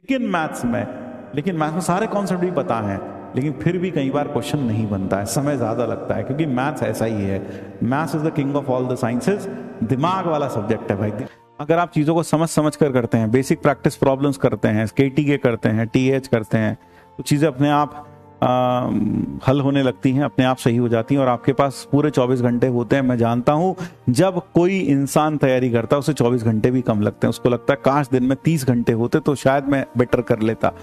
लेकिन मैथ्स में सारे कॉन्सेप्ट भी पता है, लेकिन फिर भी कई बार क्वेश्चन नहीं बनता है, समय ज़्यादा लगता है, क्योंकि मैथ्स ऐसा ही है। Maths is the king of all the sciences, दिमाग वाला सब्जेक्ट है भाई। अगर आप चीज़ों को समझ कर करते हैं, बेसिक प्रैक्टिस प्रॉब्लम्स करते हैं, KTK करते हैं, TH करते हैं, तो चीज़ें अपने आप हल होने लगती हैं, अपने आप सही हो जाती हैं और आपके पास पूरे 24 घंटे होते हैं। मैं जानता हूं जब कोई इंसान तैयारी करता है उसे 24 घंटे भी कम लगते हैं, उसको लगता है काश दिन में 30 घंटे होते तो शायद मैं बेटर कर लेता।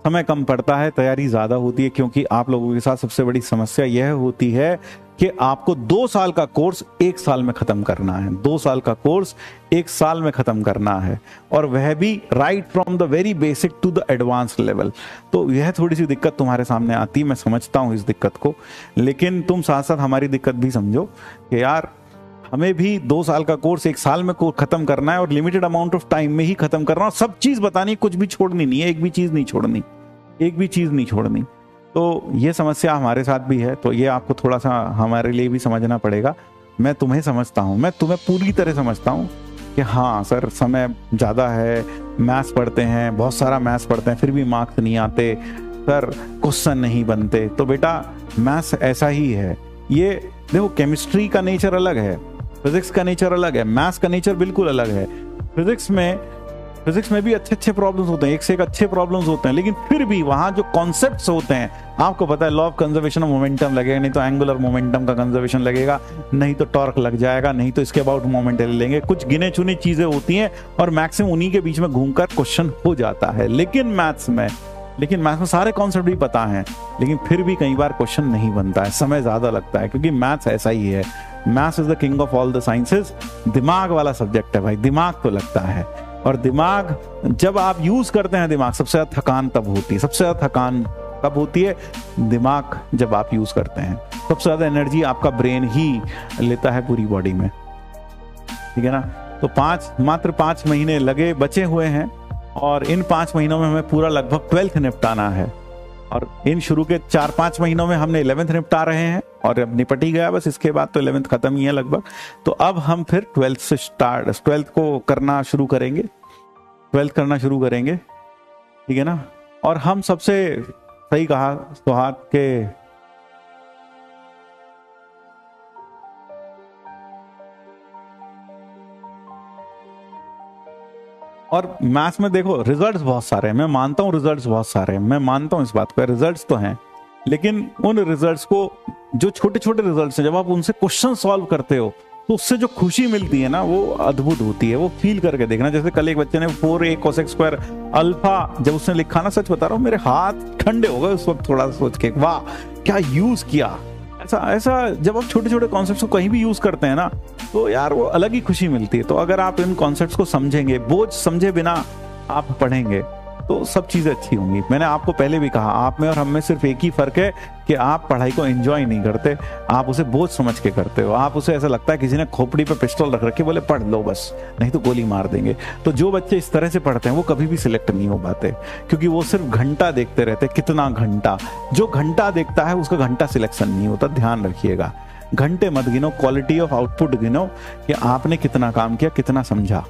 समय कम पड़ता है, तैयारी ज़्यादा होती है, क्योंकि आप लोगों के साथ सबसे बड़ी समस्या यह होती है कि आपको 2 साल का कोर्स 1 साल में ख़त्म करना है। 2 साल का कोर्स 1 साल में ख़त्म करना है, और वह भी right from the very basic to the advance level. तो यह थोड़ी सी दिक्कत तुम्हारे सामने आती है, मैं समझता हूँ इस दिक्कत को, लेकिन तुम साथ साथ हमारी दिक्कत भी समझो कि यार हमें भी 2 साल का कोर्स 1 साल में ख़त्म करना है और लिमिटेड अमाउंट ऑफ टाइम में ही ख़त्म करना है। सब चीज़ बतानी, कुछ भी छोड़नी नहीं है, एक भी चीज़ नहीं छोड़नी। तो ये समस्या हमारे साथ भी है, तो ये आपको थोड़ा सा हमारे लिए भी समझना पड़ेगा। मैं तुम्हें समझता हूँ, मैं तुम्हें पूरी तरह समझता हूँ कि हाँ सर समय ज़्यादा है, मैथ्स पढ़ते हैं, बहुत सारा मैथ्स पढ़ते हैं, फिर भी मार्क्स नहीं आते, सर क्वेश्चन नहीं बनते। तो बेटा मैथ्स ऐसा ही है। ये देखो, केमिस्ट्री का नेचर अलग है, फिजिक्स का नेचर अलग है, मैथ्स का नेचर बिल्कुल अलग है। फिजिक्स में भी अच्छे प्रॉब्लम्स होते हैं, एक से एक अच्छे प्रॉब्लम्स होते हैं, लेकिन फिर भी वहां जो कॉन्सेप्ट्स होते हैं, आपको पता है law of conservation of momentum लगेगा, नहीं तो एंगुलर मोमेंटम का कंजर्वेशन लगेगा, नहीं तो टॉर्क लग जाएगा, नहीं तो इसके अबाउट मोमेंट ले लेंगे। कुछ गिने चुनी चीजें होती हैं और मैक्सिमम उन्हीं के बीच में घूमकर क्वेश्चन हो जाता है। लेकिन मैथ्स में सारे कॉन्सेप्ट भी पता है, लेकिन फिर भी कई बार क्वेश्चन नहीं बनता है, समय ज्यादा लगता है, क्योंकि मैथ्स ऐसा ही है। Maths is the king of all the sciences, दिमाग वाला सब्जेक्ट है भाई। दिमाग तो लगता है, और दिमाग जब आप यूज करते हैं, दिमाग सबसे ज्यादा थकान तब होती है। सबसे ज्यादा थकान कब होती है? दिमाग जब आप यूज करते हैं। सबसे ज्यादा एनर्जी आपका ब्रेन ही लेता है पूरी बॉडी में, ठीक है ना। तो मात्र 5 महीने लगे बचे हुए हैं, और इन 5 महीनों में हमें पूरा लगभग 12th निपटाना है, और इन शुरू के 4-5 महीनों में हमने 11th निपटा रहे हैं, और अब निपट ही गया बस, इसके बाद तो 11th खत्म ही है लगभग। तो अब हम फिर 12th को करना शुरू करेंगे, 12th करना शुरू करेंगे, ठीक है ना। और हम सबसे सही कहा सुहाग के और मैथ्स में देखो रिजल्ट्स बहुत सारे हैं, मैं मानता हूँ रिजल्ट्स बहुत सारे हैं, मैं मानता हूँ इस बात को, रिजल्ट्स तो हैं, लेकिन उन रिजल्ट्स को, जो छोटे छोटे रिजल्ट्स हैं, जब आप उनसे क्वेश्चन सॉल्व करते हो तो उससे जो खुशी मिलती है ना, वो अद्भुत होती है। वो फील करके देखना। जैसे कल एक बच्चे ने 4a cosec स्क्वायर अल्फा जब उसने लिखा ना, सच बता रहा हूँ मेरे हाथ ठंडे हो गए उस वक्त, थोड़ा सोच के, वाह क्या यूज किया। ऐसा जब आप छोटे छोटे कॉन्सेप्ट्स को कहीं भी यूज करते हैं ना, तो यार वो अलग ही खुशी मिलती है। तो अगर आप इन कॉन्सेप्ट्स को समझेंगे, बोझ समझे बिना आप पढ़ेंगे, तो सब चीजें अच्छी होंगी। मैंने आपको पहले भी कहा, आप में और हम में सिर्फ एक ही फर्क है कि आप पढ़ाई को एंजॉय नहीं करते, आप उसे बोझ समझ के करते हो। आप उसे ऐसा लगता है किसी ने खोपड़ी पे पिस्टल रख रखे, बोले पढ़ लो बस, नहीं तो गोली मार देंगे। तो जो बच्चे इस तरह से पढ़ते हैं वो कभी भी सिलेक्ट नहीं हो पाते, क्योंकि वो सिर्फ घंटा देखते रहते। कितना घंटा? जो घंटा देखता है उसका घंटा सिलेक्शन नहीं होता, ध्यान रखिएगा। घंटे मत गिनो, क्वालिटी ऑफ आउटपुट गिनो कि आपने कितना काम किया, कितना समझा।